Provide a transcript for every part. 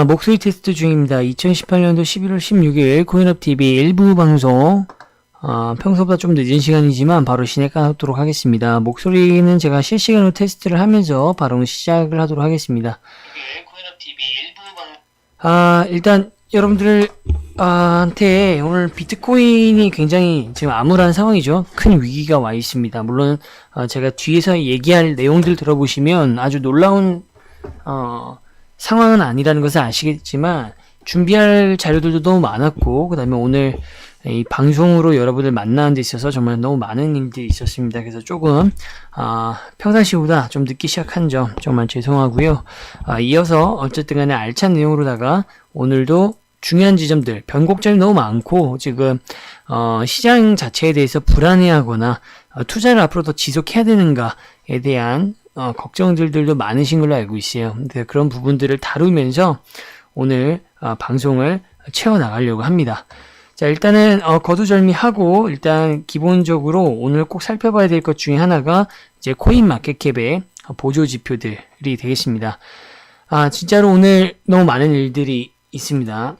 목소리 테스트 중입니다. 2018년도 11월 16일 코인업TV 일부 방송. 평소보다 좀 늦은 시간이지만 바로 시작하도록 하겠습니다. 목소리는 제가 실시간으로 테스트를 하면서 바로 시작을 하도록 하겠습니다. 일단 여러분들한테 오늘 비트코인이 굉장히 지금 암울한 상황이죠. 큰 위기가 와 있습니다. 물론 제가 뒤에서 얘기할 내용들 들어보시면 아주 놀라운 상황은 아니라는 것을 아시겠지만 준비할 자료들도 너무 많았고, 그 다음에 오늘 이 방송으로 여러분들 만나는 데 있어서 정말 너무 많은 일들이 있었습니다. 그래서 조금 평상시보다 좀 늦게 시작한 점 정말 죄송하고요. 이어서 어쨌든 간에 알찬 내용으로다가 오늘도 중요한 지점들, 변곡점이 너무 많고 지금 시장 자체에 대해서 불안해하거나 투자를 앞으로 더 지속해야 되는가에 대한 걱정들도 많으신 걸로 알고 있어요. 그런 부분들을 다루면서 오늘 방송을 채워나가려고 합니다. 자, 일단은 거두절미하고 일단 기본적으로 오늘 꼭 살펴봐야 될 것 중에 하나가 이제 코인마켓캡의 보조 지표들이 되겠습니다. 진짜로 오늘 너무 많은 일들이 있습니다.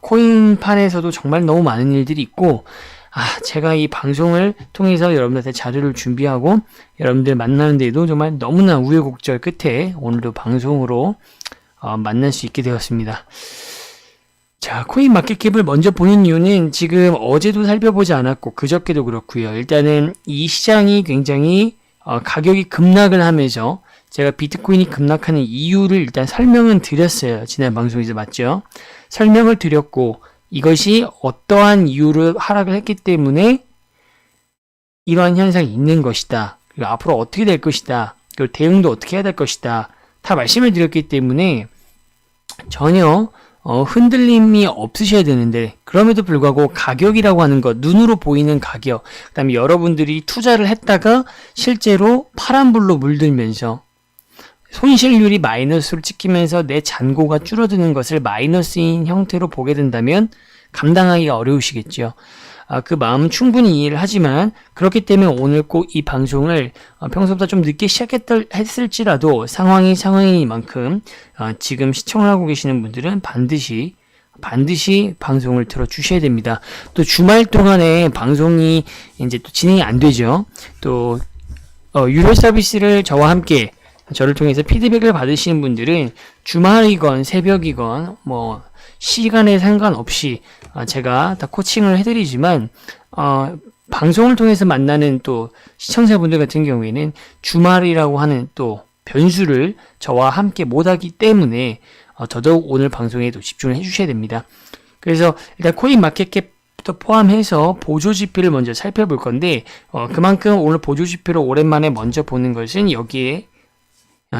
코인판에서도 정말 너무 많은 일들이 있고, 제가 이 방송을 통해서 여러분들한테 자료를 준비하고 여러분들 만나는 데에도 정말 너무나 우여곡절 끝에 오늘도 방송으로 만날 수 있게 되었습니다. 자, 코인마켓캡을 먼저 보는 이유는 지금 어제도 살펴보지 않았고 그저께도 그렇고요. 일단은 이 시장이 굉장히 가격이 급락을 하면서 제가 비트코인이 급락하는 이유를 일단 설명은 드렸어요. 지난 방송에서 맞죠? 설명을 드렸고 이것이 어떠한 이유로 하락을 했기 때문에 이러한 현상이 있는 것이다. 그리고 앞으로 어떻게 될 것이다. 그리고 대응도 어떻게 해야 될 것이다. 다 말씀을 드렸기 때문에 전혀 흔들림이 없으셔야 되는데, 그럼에도 불구하고 가격이라고 하는 것, 눈으로 보이는 가격, 그 다음에 여러분들이 투자를 했다가 실제로 파란불로 물들면서 손실률이 마이너스로 찍히면서 내 잔고가 줄어드는 것을 마이너스인 형태로 보게 된다면 감당하기가 어려우시겠죠. 그 마음은 충분히 이해를 하지만 그렇기 때문에 오늘 꼭 이 방송을 평소보다 좀 늦게 시작했을지라도 상황이니만큼 지금 시청을 하고 계시는 분들은 반드시 방송을 들어주셔야 됩니다. 또 주말 동안에 방송이 이제 또 진행이 안 되죠. 또 유료 서비스를 저와 함께 저를 통해서 피드백을 받으시는 분들은 주말이건 새벽이건 시간에 상관없이 제가 다 코칭을 해드리지만 방송을 통해서 만나는 또 시청자분들 같은 경우에는 주말이라고 하는 또 변수를 저와 함께 못하기 때문에 더더욱 오늘 방송에도 집중을 해주셔야 됩니다. 그래서 일단 코인마켓캡부터 포함해서 보조지표를 먼저 살펴볼 건데 그만큼 오늘 보조지표를 오랜만에 먼저 보는 것은 여기에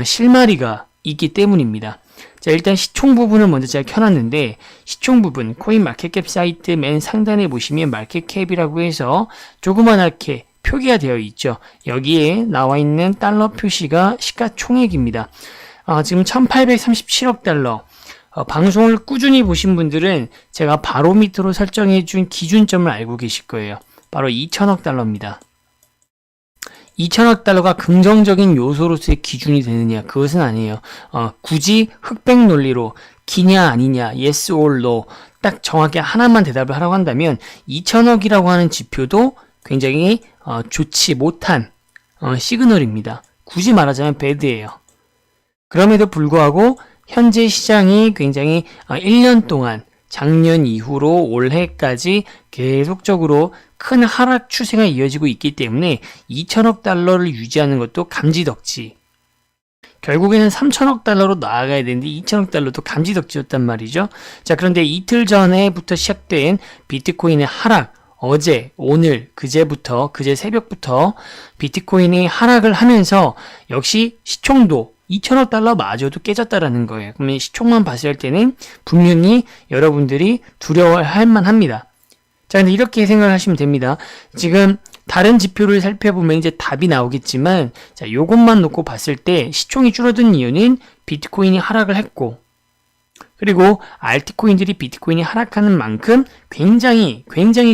실마리가 있기 때문입니다. 자, 일단 시총 부분을 먼저 제가 켜놨는데, 시총 부분 코인마켓캡 사이트 맨 상단에 보시면 마켓캡이라고 해서 조그만하게 표기가 되어 있죠. 여기에 나와 있는 달러 표시가 시가총액입니다. 지금 1837억 달러. 방송을 꾸준히 보신 분들은 제가 바로 밑으로 설정해준 기준점을 알고 계실 거예요. 바로 2000억 달러입니다. 2000억 달러가 긍정적인 요소로서의 기준이 되느냐? 그것은 아니에요. 굳이 흑백 논리로 기냐 아니냐, yes or no 딱 정확히 하나만 대답을 하라고 한다면 2000억이라고 하는 지표도 굉장히 좋지 못한 시그널입니다. 굳이 말하자면 배드예요. 그럼에도 불구하고 현재 시장이 굉장히 1년 동안 작년 이후로 올해까지 계속적으로 큰 하락 추세가 이어지고 있기 때문에 2000억 달러를 유지하는 것도 감지덕지. 결국에는 3000억 달러로 나아가야 되는데 2000억 달러도 감지덕지였단 말이죠. 자, 그런데 이틀 전에부터 시작된 비트코인의 하락, 어제, 오늘, 그제 새벽부터 비트코인이 하락을 하면서 역시 시총도 2000억 달러 마저도 깨졌다라는 거예요. 그러면 시총만 봤을 때는 분명히 여러분들이 두려워할 만합니다. 자, 근데 이렇게 생각을 하시면 됩니다. 지금 다른 지표를 살펴보면 이제 답이 나오겠지만, 자, 요것만 놓고 봤을 때 시총이 줄어든 이유는 비트코인이 하락을 했고, 그리고 알트코인들이 비트코인이 하락하는 만큼 굉장히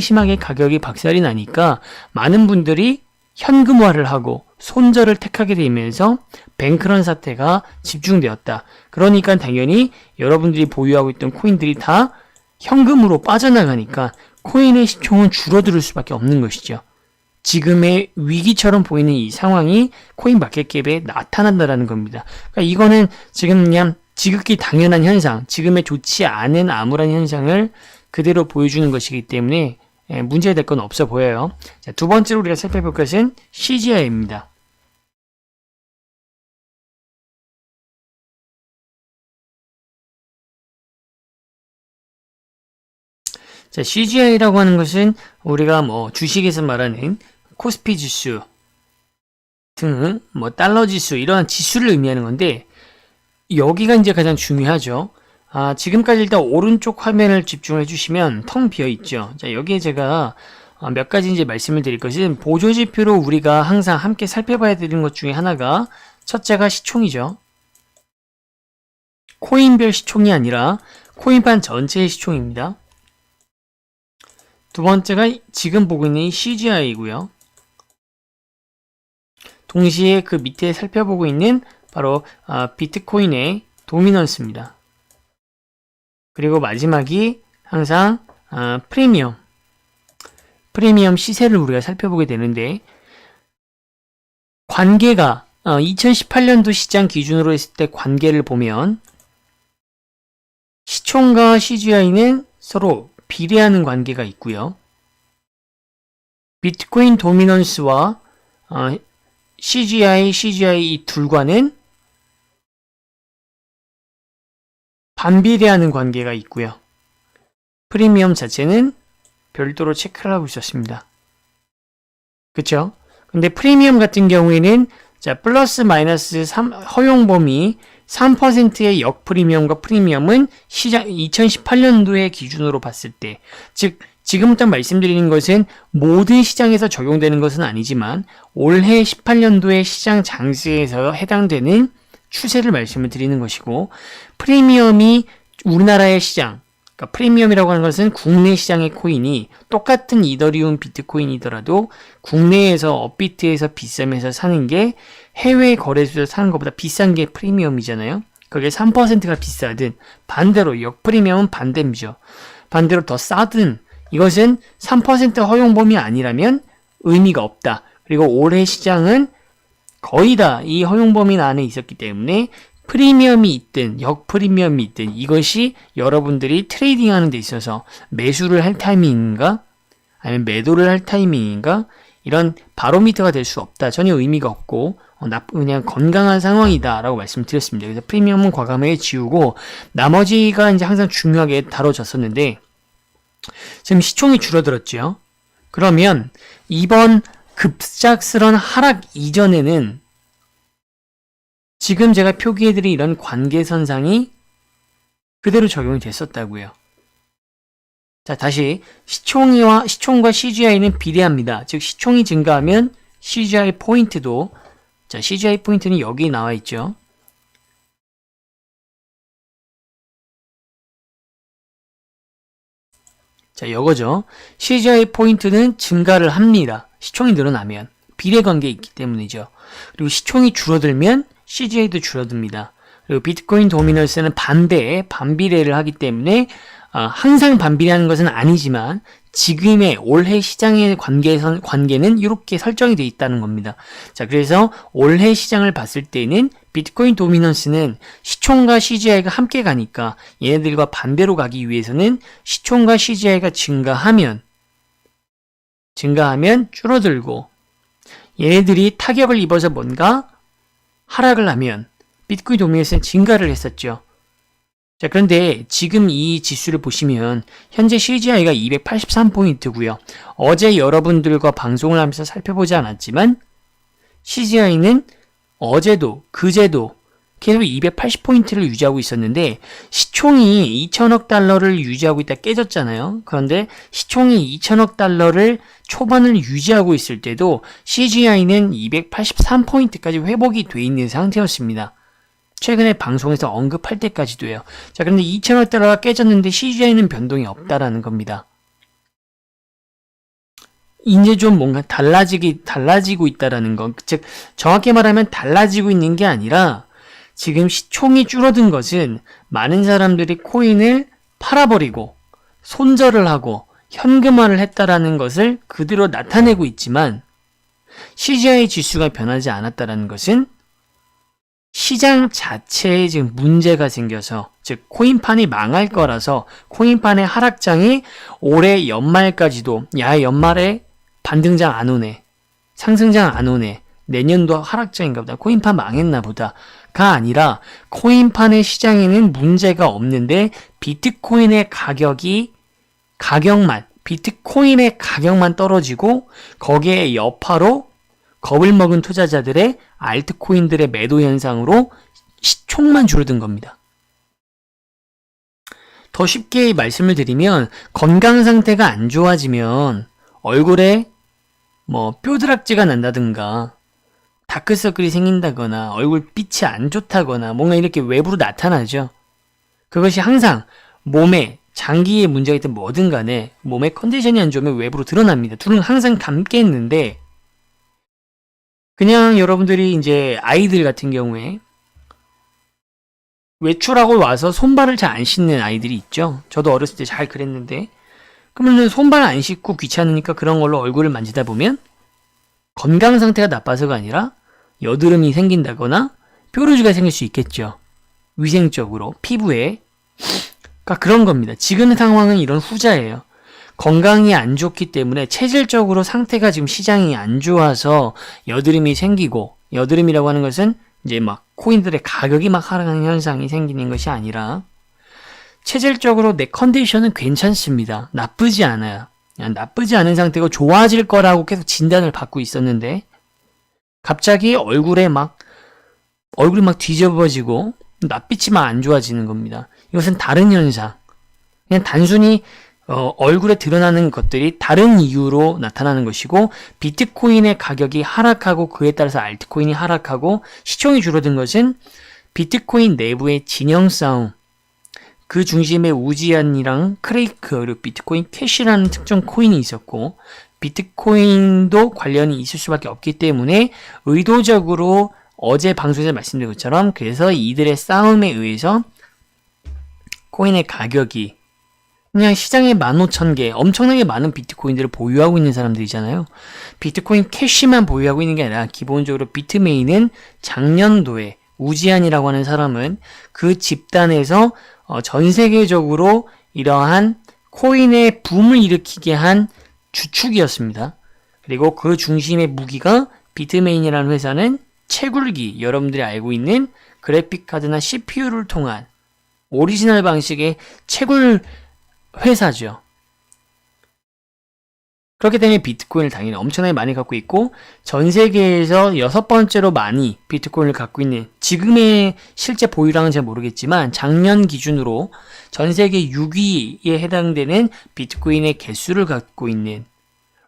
심하게 가격이 박살이 나니까 많은 분들이 현금화를 하고 손절을 택하게 되면서 뱅크런 사태가 집중되었다. 그러니까 당연히 여러분들이 보유하고 있던 코인들이 다 현금으로 빠져나가니까 코인의 시총은 줄어들 수밖에 없는 것이죠. 지금의 위기처럼 보이는 이 상황이 코인 마켓캡에 나타난다라는 겁니다. 그러니까 이거는 지금 그냥 지극히 당연한 현상, 지금의 좋지 않은 암울한 현상을 그대로 보여주는 것이기 때문에 문제될 건 없어 보여요. 자, 두 번째로 우리가 살펴볼 것은 CGI입니다. 자, CGI라고 하는 것은 우리가 주식에서 말하는 코스피 지수 등 달러 지수 이러한 지수를 의미하는 건데 여기가 이제 가장 중요하죠. 지금까지 일단 오른쪽 화면을 집중해 주시면 텅 비어 있죠. 자, 여기에 제가 몇 가지 이제 말씀을 드릴 것은 보조지표로 우리가 항상 함께 살펴봐야 되는 것 중에 하나가 첫째가 시총이죠. 코인별 시총이 아니라 코인판 전체의 시총입니다. 두 번째가 지금 보고 있는 이 CGI이고요. 동시에 그 밑에 살펴보고 있는 바로 비트코인의 도미넌스입니다. 그리고 마지막이 항상 프리미엄 시세를 우리가 살펴보게 되는데 관계가 2018년도 시장 기준으로 했을 때 관계를 보면 시총과 CGI는 서로 비례하는 관계가 있고요. 비트코인 도미넌스와 CGI 이 둘과는 반비례하는 관계가 있고요. 프리미엄 자체는 별도로 체크를 하고 있었습니다. 그쵸? 근데 프리미엄 같은 경우에는 자, 플러스 마이너스 허용 범위 3%의 역프리미엄과 프리미엄은 시장 2018년도의 기준으로 봤을 때, 즉 지금부터 말씀드리는 것은 모든 시장에서 적용되는 것은 아니지만 올해 18년도의 시장 장세에서 해당되는 추세를 말씀을 드리는 것이고, 프리미엄이 우리나라의 시장, 그러니까 프리미엄이라고 하는 것은 국내 시장의 코인이 똑같은 이더리움 비트코인이더라도 국내에서 업비트에서 비싸면서 사는 게 해외 거래소에서 사는 것보다 비싼 게 프리미엄이잖아요. 그게 3%가 비싸든 반대로 역프리미엄은 반대죠. 반대로 더 싸든 이것은 3% 허용 범위 아니라면 의미가 없다. 그리고 올해 시장은 거의 다 이 허용 범위 안에 있었기 때문에 프리미엄이 있든 역프리미엄이 있든 이것이 여러분들이 트레이딩하는 데 있어서 매수를 할 타이밍인가 아니면 매도를 할 타이밍인가 이런 바로미터가 될 수 없다. 전혀 의미가 없고 그냥 건강한 상황이다 라고 말씀드렸습니다. 그래서 프리미엄은 과감하게 지우고 나머지가 이제 항상 중요하게 다뤄졌었는데 지금 시총이 줄어들었죠. 그러면 이번 급작스런 하락 이전에는 지금 제가 표기해드린 이런 관계선상이 그대로 적용이 됐었다고요. 자, 다시 시총과 CGI는 비례합니다. 즉 시총이 증가하면 CGI 포인트도, 자, CGI 포인트는 여기 나와 있죠. 자, 이거죠. CGI 포인트는 증가를 합니다. 시총이 늘어나면 비례관계에 있기 때문이죠. 그리고 시총이 줄어들면 CGI도 줄어듭니다. 그리고 비트코인 도미넌스는 반비례를 하기 때문에 항상 반비례하는 것은 아니지만 지금의 올해 시장의 관계는 이렇게 설정이 되어 있다는 겁니다. 자, 그래서 올해 시장을 봤을 때는 비트코인 도미넌스는 시총과 CGI가 함께 가니까 얘네들과 반대로 가기 위해서는 시총과 CGI가 증가하면 줄어들고 얘네들이 타격을 입어서 뭔가 하락을 하면 비트코인 도미넌스는 증가를 했었죠. 자, 그런데 지금 이 지수를 보시면 현재 CGI가 283포인트고요. 어제 여러분들과 방송을 하면서 살펴보지 않았지만 CGI는 어제도 그제도 계속 280포인트를 유지하고 있었는데 시총이 2천억 달러를 유지하고 있다 깨졌잖아요. 그런데 시총이 2천억 달러를 초반을 유지하고 있을 때도 CGI는 283포인트까지 회복이 돼 있는 상태였습니다. 최근에 방송에서 언급할 때까지도요. 자, 그런데 2천억 달러가 깨졌는데 CGI는 변동이 없다라는 겁니다. 이제 좀 뭔가 달라지고 있다라는 것. 즉, 정확히 말하면 달라지고 있는 게 아니라 지금 시총이 줄어든 것은 많은 사람들이 코인을 팔아버리고 손절을 하고 현금화를 했다라는 것을 그대로 나타내고 있지만 CGI 지수가 변하지 않았다라는 것은 시장 자체에 지금 문제가 생겨서, 즉 코인판이 망할 거라서 코인판의 하락장이 올해 연말까지도 야 연말에 반등장 안 오네, 상승장 안 오네, 내년도 하락장인가 보다, 코인판 망했나 보다가 아니라 코인판의 시장에는 문제가 없는데 비트코인의 가격만 떨어지고 거기에 여파로 겁을 먹은 투자자들의 알트코인들의 매도 현상으로 시총만 줄어든 겁니다. 더 쉽게 말씀을 드리면 건강 상태가 안 좋아지면 얼굴에 뼈드락지가 난다든가 다크서클이 생긴다거나 얼굴 빛이 안 좋다거나 뭔가 이렇게 외부로 나타나죠. 그것이 항상 몸에 장기에 문제가 있든 뭐든 간에 몸의 컨디션이 안 좋으면 외부로 드러납니다. 둘은 항상 함께 있는데, 그냥 여러분들이 이제 아이들 같은 경우에 외출하고 와서 손발을 잘 안 씻는 아이들이 있죠. 저도 어렸을 때 잘 그랬는데, 그러면 손발 안 씻고 귀찮으니까 그런 걸로 얼굴을 만지다 보면 건강 상태가 나빠서가 아니라 여드름이 생긴다거나 뾰루지가 생길 수 있겠죠. 위생적으로 피부에. 그러니까 그런 겁니다. 지금 상황은 이런 후자예요. 건강이 안 좋기 때문에 체질적으로 상태가 지금 시장이 안 좋아서 여드름이 생기고, 여드름이라고 하는 것은 이제 막 코인들의 가격이 막 하락하는 현상이 생기는 것이 아니라 체질적으로 내 컨디션은 괜찮습니다. 나쁘지 않아요. 나쁘지 않은 상태고 좋아질 거라고 계속 진단을 받고 있었는데 갑자기 얼굴이 막 뒤집어지고 낯빛이 막 안 좋아지는 겁니다. 이것은 다른 현상. 그냥 단순히 얼굴에 드러나는 것들이 다른 이유로 나타나는 것이고, 비트코인의 가격이 하락하고 그에 따라서 알트코인이 하락하고 시총이 줄어든 것은 비트코인 내부의 진영 싸움, 그 중심에 우지안이랑 크레이크 그리고 비트코인 캐시라는 특정 코인이 있었고, 비트코인도 관련이 있을 수밖에 없기 때문에 의도적으로 어제 방송에서 말씀드린 것처럼 그래서 이들의 싸움에 의해서 코인의 가격이 그냥 시장에 15,000개 엄청나게 많은 비트코인들을 보유하고 있는 사람들이잖아요. 비트코인 캐시만 보유하고 있는 게 아니라 기본적으로 비트메인은 작년도에 우지안이라고 하는 사람은 그 집단에서 전 세계적으로 이러한 코인의 붐을 일으키게 한 주축이었습니다. 그리고 그 중심의 무기가 비트메인이라는 회사는 채굴기, 여러분들이 알고 있는 그래픽카드나 CPU를 통한 오리지널 방식의 채굴 회사죠. 그렇기 때문에 비트코인을 당연히 엄청나게 많이 갖고 있고, 전 세계에서 6번째로 많이 비트코인을 갖고 있는, 지금의 실제 보유량은 잘 모르겠지만 작년 기준으로 전 세계 6위에 해당되는 비트코인의 개수를 갖고 있는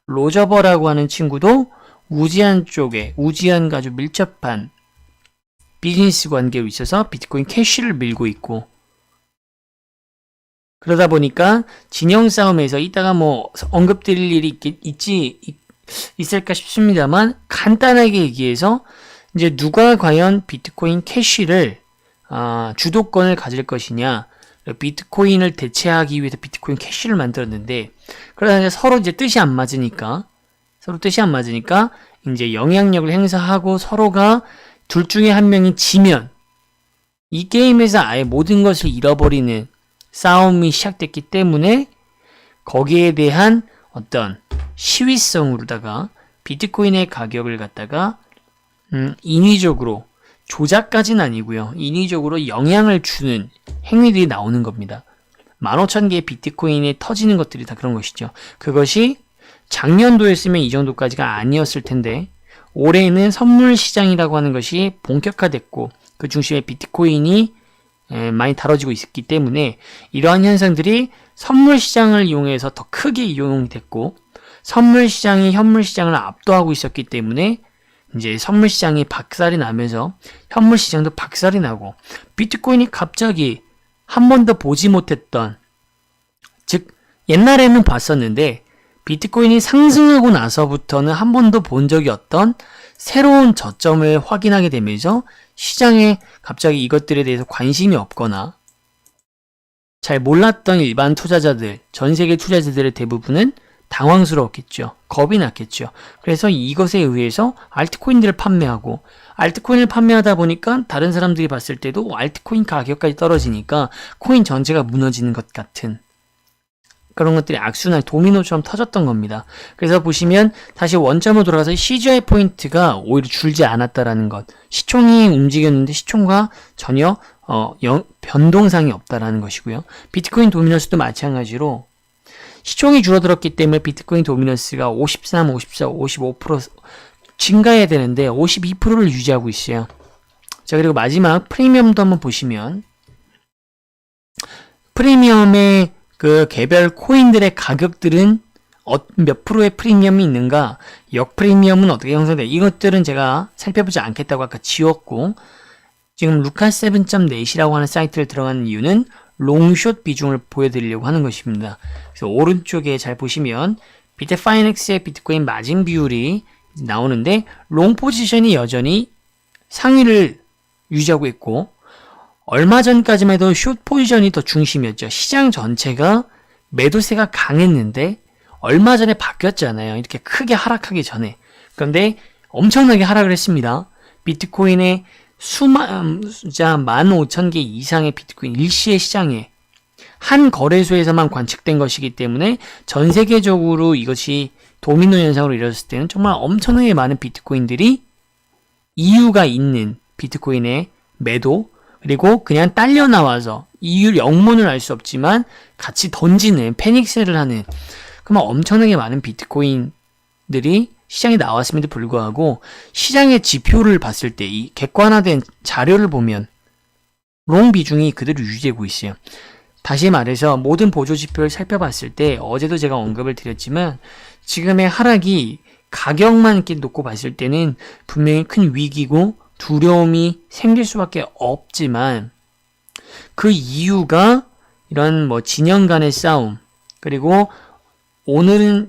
로저버라고 하는 친구도 우지안 쪽에, 우지안과 아주 밀접한 비즈니스 관계로 있어서 비트코인 캐시를 밀고 있고, 그러다 보니까 진영 싸움에서 이따가 언급드릴 일이 있을까 싶습니다만, 간단하게 얘기해서 이제 누가 과연 비트코인 캐시를 주도권을 가질 것이냐, 비트코인을 대체하기 위해서 비트코인 캐시를 만들었는데, 그러다 서로 이제 뜻이 안 맞으니까 이제 영향력을 행사하고 서로가 둘 중에 한 명이 지면 이 게임에서 아예 모든 것을 잃어버리는 싸움이 시작됐기 때문에 거기에 대한 어떤 시위성으로다가 비트코인의 가격을 갖다가 인위적으로, 조작까지는 아니고요, 인위적으로 영향을 주는 행위들이 나오는 겁니다. 15,000개의 비트코인이 터지는 것들이 다 그런 것이죠. 그것이 작년도였으면 이 정도까지가 아니었을 텐데 올해는 선물 시장이라고 하는 것이 본격화됐고 그 중심에 비트코인이 많이 다뤄지고 있었기 때문에 이러한 현상들이 선물 시장을 이용해서 더 크게 이용됐고, 선물 시장이 현물 시장을 압도하고 있었기 때문에 이제 선물 시장이 박살이 나면서 현물 시장도 박살이 나고, 비트코인이 갑자기 한 번도 보지 못했던, 즉 옛날에는 봤었는데 비트코인이 상승하고 나서부터는 한 번도 본 적이 없던 새로운 저점을 확인하게 되면서 시장에 갑자기 이것들에 대해서 관심이 없거나 잘 몰랐던 일반 투자자들, 전 세계 투자자들의 대부분은 당황스러웠겠죠. 겁이 났겠죠. 그래서 이것에 의해서 알트코인들을 판매하고, 알트코인을 판매하다 보니까 다른 사람들이 봤을 때도 알트코인 가격까지 떨어지니까 코인 전체가 무너지는 것 같은 그런 것들이 악순환 도미노처럼 터졌던 겁니다. 그래서 보시면 다시 원점으로 돌아가서 CGI 포인트가 오히려 줄지 않았다라는 것. 시총이 움직였는데 시총과 전혀 변동상이 없다라는 것이고요. 비트코인 도미넌스도 마찬가지로 시총이 줄어들었기 때문에 비트코인 도미넌스가 53, 54, 55% 증가해야 되는데 52%를 유지하고 있어요. 자, 그리고 마지막 프리미엄도 한번 보시면 프리미엄의 그 개별 코인들의 가격들은 몇 프로의 프리미엄이 있는가, 역프리미엄은 어떻게 형성돼, 이것들은 제가 살펴보지 않겠다고 아까 지웠고, 지금 루카7.net이라고 하는 사이트를 들어가는 이유는 롱숏 비중을 보여드리려고 하는 것입니다. 그래서 오른쪽에 잘 보시면 비트파이넥스의 비트코인 마진 비율이 나오는데 롱 포지션이 여전히 상위를 유지하고 있고, 얼마 전까지만 해도 숏 포지션이 더 중심이었죠. 시장 전체가 매도세가 강했는데 얼마 전에 바뀌었잖아요. 이렇게 크게 하락하기 전에. 그런데 엄청나게 하락을 했습니다. 비트코인의 숫자 15,000개 이상의 비트코인 일시의 시장에 한 거래소에서만 관측된 것이기 때문에 전 세계적으로 이것이 도미노 현상으로 이루어졌을 때는 정말 엄청나게 많은 비트코인들이 이유가 있는 비트코인의 매도, 그리고 그냥 딸려 나와서 이유 영문을 알 수 없지만 같이 던지는 패닉셀을 하는 그만 엄청나게 많은 비트코인들이 시장에 나왔음에도 불구하고 시장의 지표를 봤을 때 이 객관화된 자료를 보면 롱 비중이 그대로 유지되고 있어요. 다시 말해서 모든 보조 지표를 살펴봤을 때 어제도 제가 언급을 드렸지만 지금의 하락이 가격만 이렇게 놓고 봤을 때는 분명히 큰 위기고 두려움이 생길 수밖에 없지만 그 이유가 이런 진영 간의 싸움, 그리고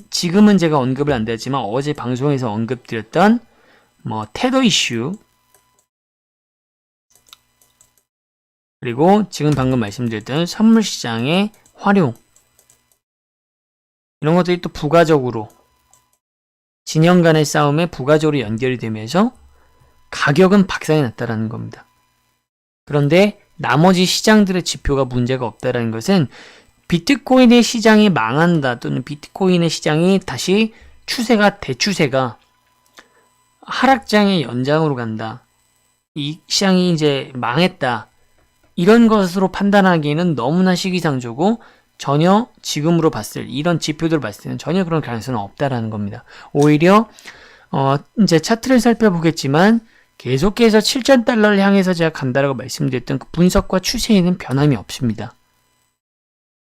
지금은 제가 언급을 안 드렸지만 어제 방송에서 언급드렸던 테더 이슈, 그리고 지금 방금 말씀드렸던 선물 시장의 활용, 이런 것들이 또 부가적으로 진영 간의 싸움에 부가적으로 연결이 되면서 가격은 박살이 났다라는 겁니다. 그런데 나머지 시장들의 지표가 문제가 없다라는 것은 비트코인의 시장이 망한다 또는 비트코인의 시장이 다시 대추세가 하락장의 연장으로 간다, 이 시장이 이제 망했다, 이런 것으로 판단하기에는 너무나 시기상조고 전혀 지금으로 봤을 이런 지표들을 봤을 때는 전혀 그런 가능성은 없다라는 겁니다. 오히려 이제 차트를 살펴보겠지만 계속해서 7,000달러를 향해서 제가 간다라고 말씀드렸던 그 분석과 추세에는 변함이 없습니다.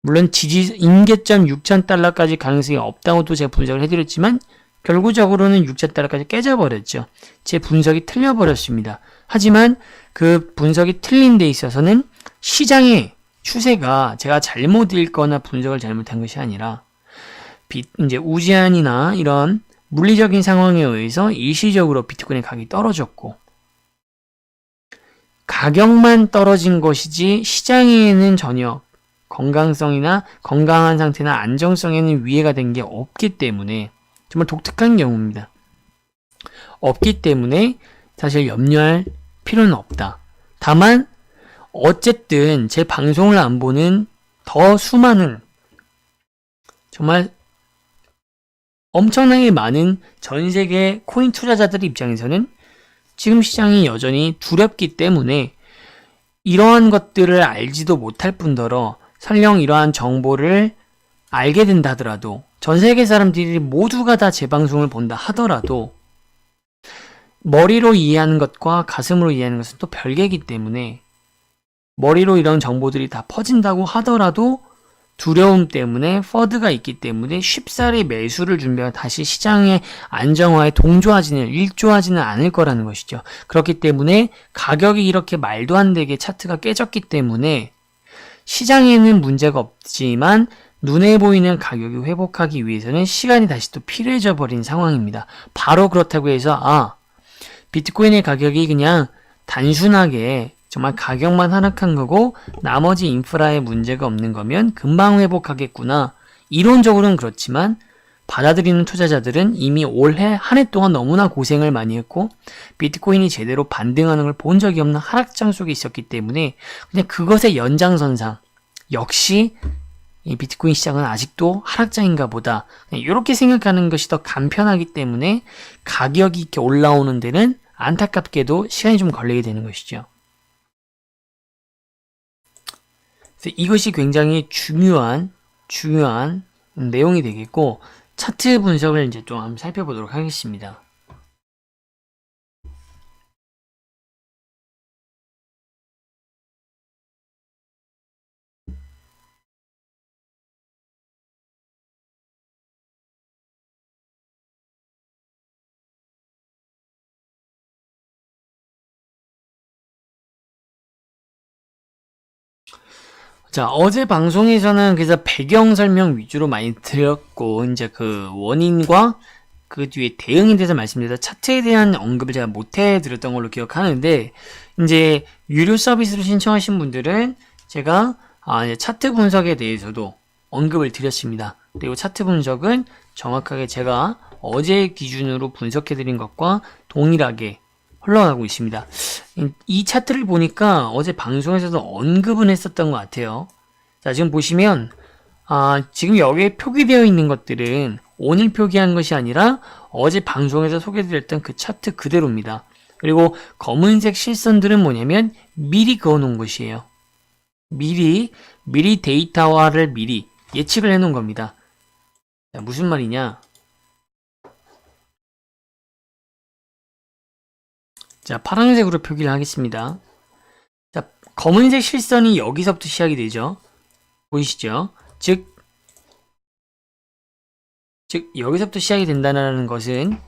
물론 임계점 6,000달러까지 가능성이 없다고도 제가 분석을 해드렸지만 결국적으로는 6,000달러까지 깨져버렸죠. 제 분석이 틀려버렸습니다. 하지만 그 분석이 틀린 데 있어서는 시장의 추세가 제가 잘못 읽거나 분석을 잘못한 것이 아니라 이제 우지안이나 이런 물리적인 상황에 의해서 일시적으로 비트코인의 가격이 떨어졌고 가격만 떨어진 것이지 시장에는 전혀 건강성이나 건강한 상태나 안정성에는 위해가 된 게 없기 때문에 정말 독특한 경우입니다. 없기 때문에 사실 염려할 필요는 없다. 다만 어쨌든 제 방송을 안 보는 더 수많은 정말 엄청나게 많은 전 세계 코인 투자자들 입장에서는 지금 시장이 여전히 두렵기 때문에 이러한 것들을 알지도 못할 뿐더러 설령 이러한 정보를 알게 된다 하더라도 전 세계 사람들이 모두가 다 제 방송을 본다 하더라도 머리로 이해하는 것과 가슴으로 이해하는 것은 또 별개이기 때문에 머리로 이런 정보들이 다 퍼진다고 하더라도 두려움 때문에 퍼드가 있기 때문에 쉽사리 매수를 준비하고 다시 시장의 안정화에 일조하지는 않을 거라는 것이죠. 그렇기 때문에 가격이 이렇게 말도 안 되게 차트가 깨졌기 때문에 시장에는 문제가 없지만 눈에 보이는 가격이 회복하기 위해서는 시간이 다시 또 필요해져 버린 상황입니다. 바로 그렇다고 해서 비트코인의 가격이 그냥 단순하게 정말 가격만 하락한 거고 나머지 인프라에 문제가 없는 거면 금방 회복하겠구나. 이론적으로는 그렇지만 받아들이는 투자자들은 이미 올해 한 해 동안 너무나 고생을 많이 했고 비트코인이 제대로 반등하는 걸 본 적이 없는 하락장 속에 있었기 때문에 그냥 그것의 연장선상 역시 이 비트코인 시장은 아직도 하락장인가 보다. 이렇게 생각하는 것이 더 간편하기 때문에 가격이 이렇게 올라오는 데는 안타깝게도 시간이 좀 걸리게 되는 것이죠. 그래서 이것이 굉장히 중요한 내용이 되겠고 차트 분석을 이제 좀 한번 살펴보도록 하겠습니다. 자, 어제 방송에서는 그래서 배경 설명 위주로 많이 드렸고, 이제 그 원인과 그 뒤에 대응에 대해서 말씀드려서 차트에 대한 언급을 제가 못해 드렸던 걸로 기억하는데, 이제 유료 서비스를 신청하신 분들은 제가 이제 차트 분석에 대해서도 언급을 드렸습니다. 그리고 차트 분석은 정확하게 제가 어제 기준으로 분석해 드린 것과 동일하게 흘러가고 있습니다. 이 차트를 보니까 어제 방송에서도 언급은 했었던 것 같아요. 자, 지금 보시면 지금 여기에 표기되어 있는 것들은 오늘 표기한 것이 아니라 어제 방송에서 소개드렸던 그 차트 그대로입니다. 그리고 검은색 실선들은 뭐냐면 미리 그어놓은 것이에요. 미리 데이터화를 미리 예측을 해놓은 겁니다. 자, 무슨 말이냐? 자, 파란색으로 표기를 하겠습니다. 자, 검은색 실선이 여기서부터 시작이 되죠. 보이시죠? 즉 여기서부터 시작이 된다는 것은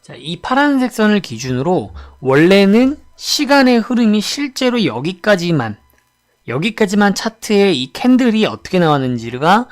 자, 이 파란색 선을 기준으로 원래는 시간의 흐름이 실제로 여기까지만 차트에 이 캔들이 어떻게 나왔는지가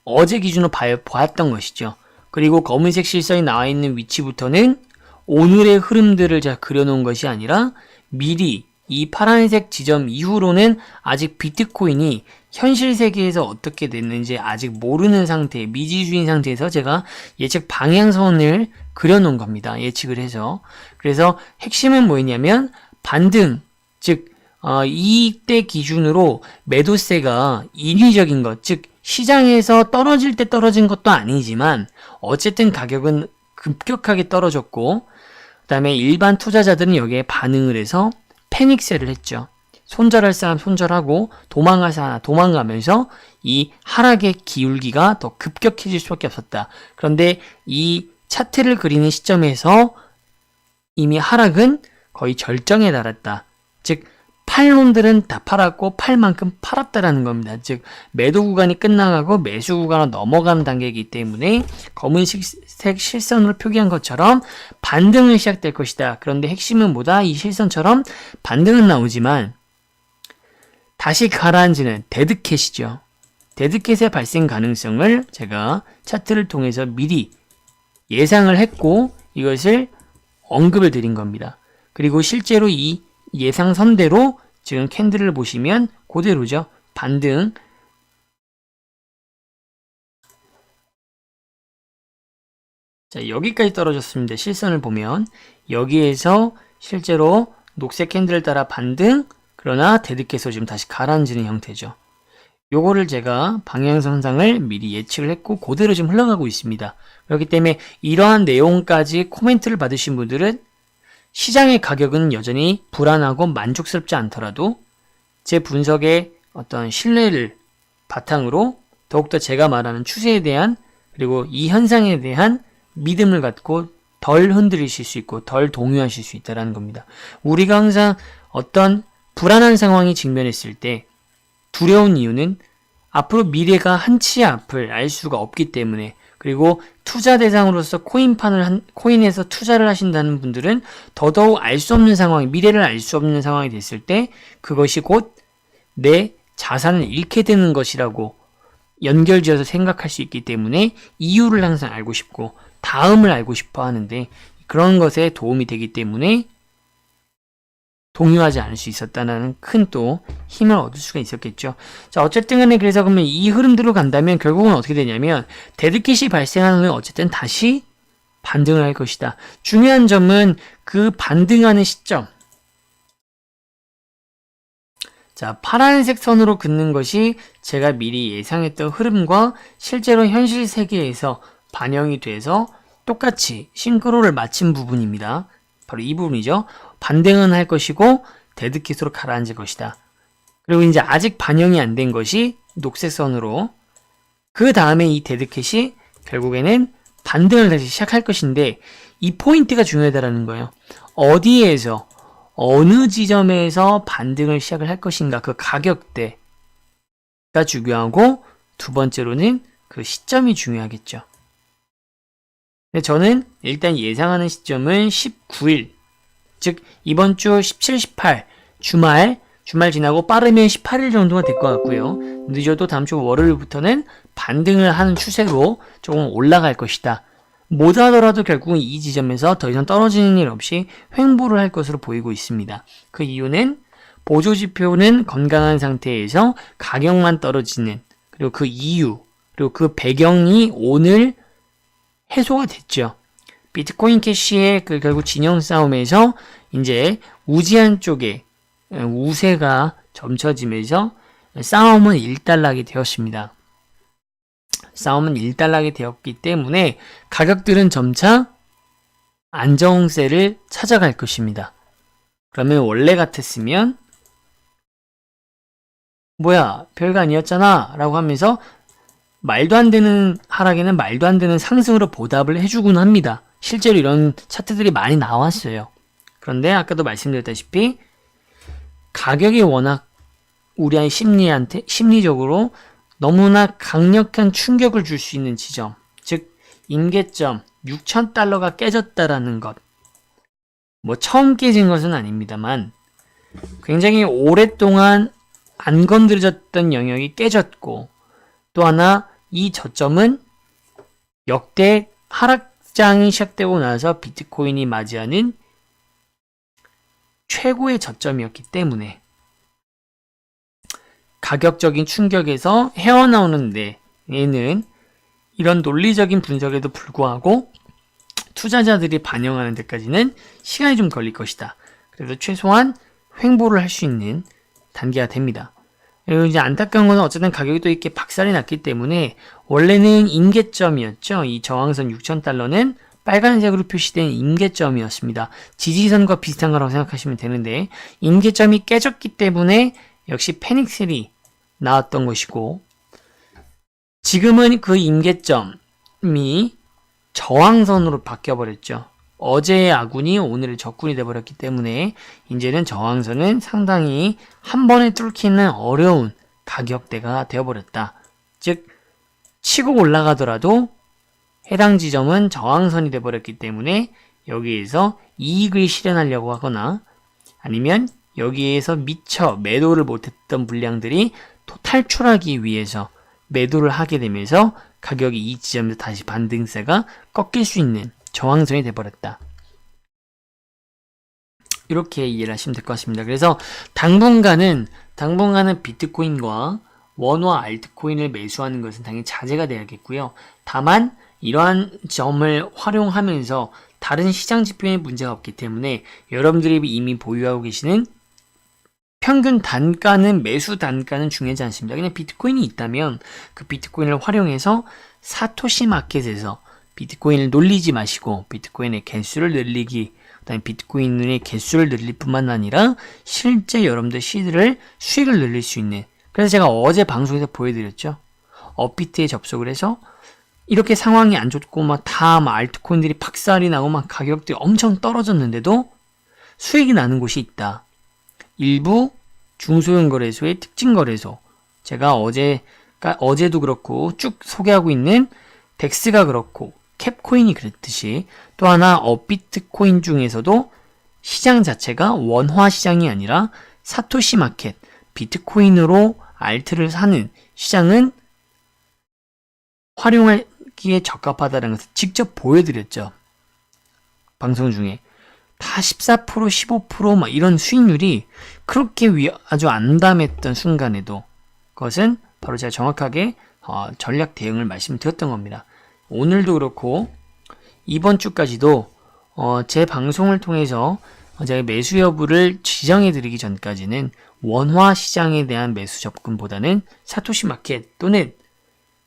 어제 기준으로 보았던 것이죠. 그리고 검은색 실선이 나와 있는 위치부터는 오늘의 흐름들을 제가 그려놓은 것이 아니라 미리 이 파란색 지점 이후로는 아직 비트코인이 현실 세계에서 어떻게 됐는지 아직 모르는 상태, 미지수인 상태에서 제가 예측 방향선을 그려놓은 겁니다. 예측을 해서. 그래서 핵심은 뭐였냐면 반등, 즉 이때 기준으로 매도세가 인위적인 것, 즉 시장에서 떨어질 때 떨어진 것도 아니지만 어쨌든 가격은 급격하게 떨어졌고 그 다음에 일반 투자자들은 여기에 반응을 해서 패닉셀을 했죠. 손절할 사람 손절하고 도망갈 사람 도망가면서 이 하락의 기울기가 더 급격해질 수밖에 없었다. 그런데 이 차트를 그리는 시점에서 이미 하락은 거의 절정에 달했다. 즉 팔론들은 다 팔았고 팔 만큼 팔았다라는 겁니다. 즉 매도 구간이 끝나가고 매수 구간으로 넘어가는 단계이기 때문에 검은색 실선으로 표기한 것처럼 반등은 시작될 것이다. 그런데 핵심은 뭐다? 이 실선처럼 반등은 나오지만 다시 가라앉는 데드캣이죠. 데드캣의 발생 가능성을 제가 차트를 통해서 미리 예상을 했고 이것을 언급을 드린 겁니다. 그리고 실제로 이 예상선대로 지금 캔들을 보시면 그대로죠. 반등. 자, 여기까지 떨어졌습니다. 실선을 보면 여기에서 실제로 녹색 캔들을 따라 반등, 그러나 데드캣으로 지금 다시 가라앉는 형태죠. 요거를 제가 방향선상을 미리 예측을 했고 그대로 지금 흘러가고 있습니다. 그렇기 때문에 이러한 내용까지 코멘트를 받으신 분들은 시장의 가격은 여전히 불안하고 만족스럽지 않더라도 제 분석의 어떤 신뢰를 바탕으로 더욱더 제가 말하는 추세에 대한 그리고 이 현상에 대한 믿음을 갖고 덜 흔들리실 수 있고 덜 동요하실 수 있다는 겁니다. 우리가 항상 어떤 불안한 상황이 직면했을 때 두려운 이유는 앞으로 미래가 한치 앞을 알 수가 없기 때문에, 그리고 투자 대상으로서 코인에서 투자를 하신다는 분들은 더더욱 알 수 없는 상황, 미래를 알 수 없는 상황이 됐을 때 그것이 곧 내 자산을 잃게 되는 것이라고 연결지어서 생각할 수 있기 때문에 이유를 항상 알고 싶고 다음을 알고 싶어 하는데, 그런 것에 도움이 되기 때문에 동요하지 않을 수 있었다는 큰 또 힘을 얻을 수가 있었겠죠. 자, 어쨌든 간에 그래서 그러면 이 흐름대로 간다면 결국은 어떻게 되냐면 데드캣이 발생한 후에 어쨌든 다시 반등을 할 것이다. 중요한 점은 그 반등하는 시점. 자, 파란색 선으로 긋는 것이 제가 미리 예상했던 흐름과 실제로 현실 세계에서 반영이 돼서 똑같이 싱크로를 마친 부분입니다. 바로 이 부분이죠. 반등은 할 것이고 데드캣으로 가라앉을 것이다. 그리고 이제 아직 반영이 안 된 것이 녹색 선으로, 그 다음에 이 데드캣이 결국에는 반등을 다시 시작할 것인데, 이 포인트가 중요하다는 거예요. 어디에서 어느 지점에서 반등을 시작을 할 것인가, 그 가격대가 중요하고, 두 번째로는 그 시점이 중요하겠죠. 근데 저는 일단 예상하는 시점은 19일, 즉 이번 주 17, 18 주말 지나고 빠르면 18일 정도가 될 것 같고요. 늦어도 다음 주 월요일부터는 반등을 하는 추세로 조금 올라갈 것이다. 못하더라도 결국은 이 지점에서 더 이상 떨어지는 일 없이 횡보를 할 것으로 보이고 있습니다. 그 이유는 보조지표는 건강한 상태에서 가격만 떨어지는, 그리고 그 이유, 그리고 그 배경이 오늘 해소가 됐죠. 비트코인 캐시의 그 결국 진영 싸움에서 이제 우지한 쪽에 우세가 점쳐지면서 싸움은 일단락이 되었습니다. 싸움은 일단락이 되었기 때문에 가격들은 점차 안정세를 찾아갈 것입니다. 그러면 원래 같았으면 뭐야 별거 아니었잖아 라고 하면서 말도 안 되는 하락에는 말도 안 되는 상승으로 보답을 해주곤 합니다. 실제로 이런 차트들이 많이 나왔어요. 그런데 아까도 말씀드렸다시피 가격이 워낙 우리 심리적으로 너무나 강력한 충격을 줄 수 있는 지점, 즉 임계점 6,000달러가 깨졌다라는 것. 뭐 처음 깨진 것은 아닙니다만 굉장히 오랫동안 안 건드려졌던 영역이 깨졌고, 또 하나 이 저점은 역대 하락장이 시작되고 나서 비트코인이 맞이하는 최고의 저점이었기 때문에 가격적인 충격에서 헤어나오는데 얘는 이런 논리적인 분석에도 불구하고 투자자들이 반영하는 데까지는 시간이 좀 걸릴 것이다. 그래서 최소한 횡보를 할 수 있는 단계가 됩니다. 그리고 이제 안타까운 것은 어쨌든 가격이 또 이렇게 박살이 났기 때문에 원래는 임계점이었죠. 이 저항선 6,000달러는 빨간색으로 표시된 임계점이었습니다. 지지선과 비슷한 거라고 생각하시면 되는데 임계점이 깨졌기 때문에 역시 패닉셀이 나왔던 것이고, 지금은 그 임계점이 저항선으로 바뀌어버렸죠. 어제의 아군이 오늘의 적군이 되어버렸기 때문에 이제는 저항선은 상당히 한 번에 뚫기는 어려운 가격대가 되어버렸다. 즉 치고 올라가더라도 해당 지점은 저항선이 되어버렸기 때문에 여기에서 이익을 실현하려고 하거나 아니면 여기에서 미처 매도를 못했던 물량들이 또 탈출하기 위해서 매도를 하게 되면서 가격이 이 지점에서 다시 반등세가 꺾일 수 있는 저항선이 돼버렸다. 이렇게 이해를 하시면 될 것 같습니다. 그래서 당분간은 비트코인과 원화 알트코인을 매수하는 것은 당연히 자제가 돼야겠고요. 다만 이러한 점을 활용하면서 다른 시장 지표에 문제가 없기 때문에 여러분들이 이미 보유하고 계시는 평균 단가는, 매수 단가는 중요하지 않습니다. 그냥 비트코인이 있다면 그 비트코인을 활용해서 사토시 마켓에서 비트코인을 놀리지 마시고 비트코인의 개수를 늘리기, 그다음에 비트코인의 개수를 늘릴 뿐만 아니라 실제 여러분들 수익을 늘릴 수 있는, 그래서 제가 어제 방송에서 보여드렸죠. 업비트에 접속을 해서 이렇게 상황이 안 좋고 막 알트코인들이 박살이 나고 막 가격들이 엄청 떨어졌는데도 수익이 나는 곳이 있다. 일부 중소형 거래소의 특징 거래소. 제가 어제도 그렇고 쭉 소개하고 있는 덱스가 그렇고 캡코인이 그랬듯이 또 하나 업비트 코인 중에서도 시장 자체가 원화 시장이 아니라 사토시 마켓, 비트코인으로 알트를 사는 시장은 활용하기에 적합하다는 것을 직접 보여드렸죠. 방송 중에. 다 14%, 15%막 이런 수익률이 그렇게 아주 암담했던 순간에도 그것은 바로 제가 정확하게 전략 대응을 말씀드렸던 겁니다. 오늘도 그렇고 이번 주까지도 제 방송을 통해서 제가 매수 여부를 지정해 드리기 전까지는 원화 시장에 대한 매수 접근보다는 사토시 마켓 또는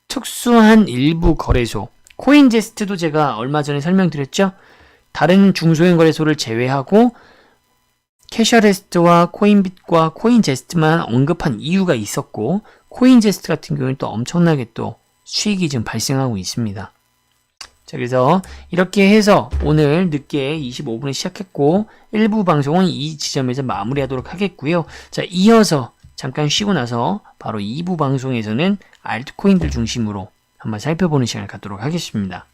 특수한 일부 거래소, 코인제스트도 제가 얼마 전에 설명드렸죠. 다른 중소형 거래소를 제외하고 캐셔레스트와 코인빗과 코인제스트만 언급한 이유가 있었고 코인제스트 같은 경우는 또 엄청나게 또 수익이 지금 발생하고 있습니다. 자, 그래서 이렇게 해서 오늘 늦게 25분에 시작했고 1부 방송은 이 지점에서 마무리하도록 하겠고요. 자, 이어서 잠깐 쉬고 나서 바로 2부 방송에서는 알트코인들 중심으로 한번 살펴보는 시간을 갖도록 하겠습니다.